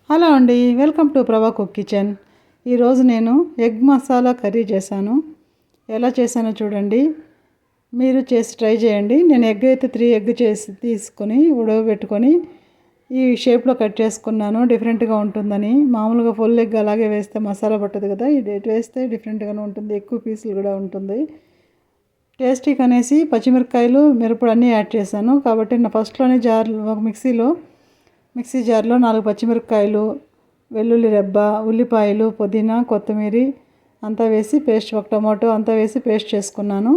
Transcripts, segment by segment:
Hello అండి, welcome to ప్రభా cook kitchen. ఈరోజు నేను ఎగ్ మసాలా కర్రీ చేశాను. ఎలా చేశానో చూడండి, మీరు చేసి ట్రై చేయండి. నేను ఎగ్ అయితే 3 ఎగ్ తీసుకొని ఉడకబెట్టుకొని ఈ షేప్లో కట్ చేసుకున్నాను. డిఫరెంట్గా ఉంటుందని. మామూలుగా ఫుల్ ఎగ్ అలాగే వేస్తే మసాలా పట్టదు కదా, ఇది వేస్తే డిఫరెంట్గానే ఉంటుంది, ఎక్కువ పీసులు కూడా ఉంటుంది. టేస్టీకి అనేసి పచ్చిమిరపకాయలు మిరపొడి అన్నీ యాడ్ చేశాను. కాబట్టి నా ఫస్ట్లోనే ఒక మిక్సీ జార్లో 4 పచ్చిమిరపకాయలు, వెల్లుల్లి రెబ్బ, ఉల్లిపాయలు, పుదీనా, కొత్తిమీర అంతా వేసి పేస్ట్, ఒక టమాటో అంతా వేసి పేస్ట్ చేసుకున్నాను.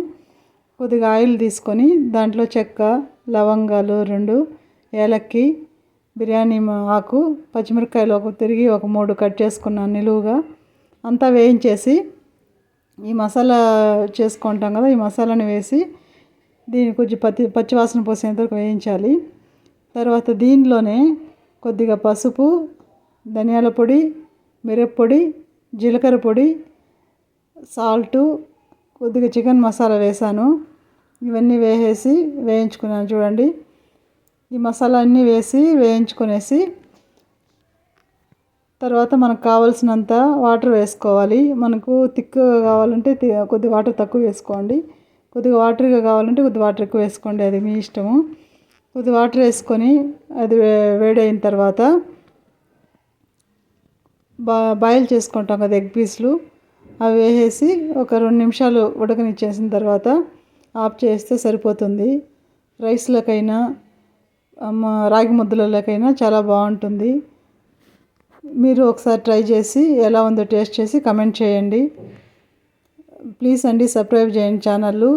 కొద్దిగా ఆయిల్ తీసుకొని దాంట్లో చెక్క, లవంగాలు 2, ఏలక్కి, బిర్యానీ ఆకు, పచ్చిమిరపకాయలు తిరిగి ఒక 3 కట్ చేసుకున్నాను నిలువుగా. అంతా వేయించేసి ఈ మసాలా చేసుకుంటాం కదా, ఈ మసాలాని వేసి దీన్ని కొంచెం పచ్చివాసన పోసేంత వరకు వేయించాలి. తర్వాత దీనిలోనే కొద్దిగా పసుపు, ధనియాల పొడి, మిరప్పొడి, జీలకర్ర పొడి, సాల్టు, కొద్దిగా చికెన్ మసాలా వేసాను. ఇవన్నీ వేసేసి వేయించుకున్నాను. చూడండి, ఈ మసాలా అన్నీ వేసి వేయించుకునేసి తర్వాత మనకు కావాల్సినంత వాటర్ వేసుకోవాలి. మనకు థిక్గా కావాలంటే కొద్దిగా వాటర్ తక్కువ వేసుకోండి, కొద్దిగా వాటర్గా కావాలంటే కొద్దిగా వాటర్ ఎక్కువ వేసుకోండి, అది మీ ఇష్టము. కొద్దిగా వాటర్ వేసుకొని అది వేడైన తర్వాత బాయిల్ చేసుకుంటాం కదా ఎగ్ పీసులు, అవి వేసేసి ఒక 2 నిమిషాలు ఉడకనిచ్చేసిన తర్వాత ఆఫ్ చేస్తే సరిపోతుంది. రైస్లోకైనా రాగి ముద్దలలోకైనా చాలా బాగుంటుంది. మీరు ఒకసారి ట్రై చేసి ఎలా ఉందో టేస్ట్ చేసి కమెంట్ చేయండి. ప్లీజ్ అండి, సబ్స్క్రైబ్ చేయండి ఛానల్.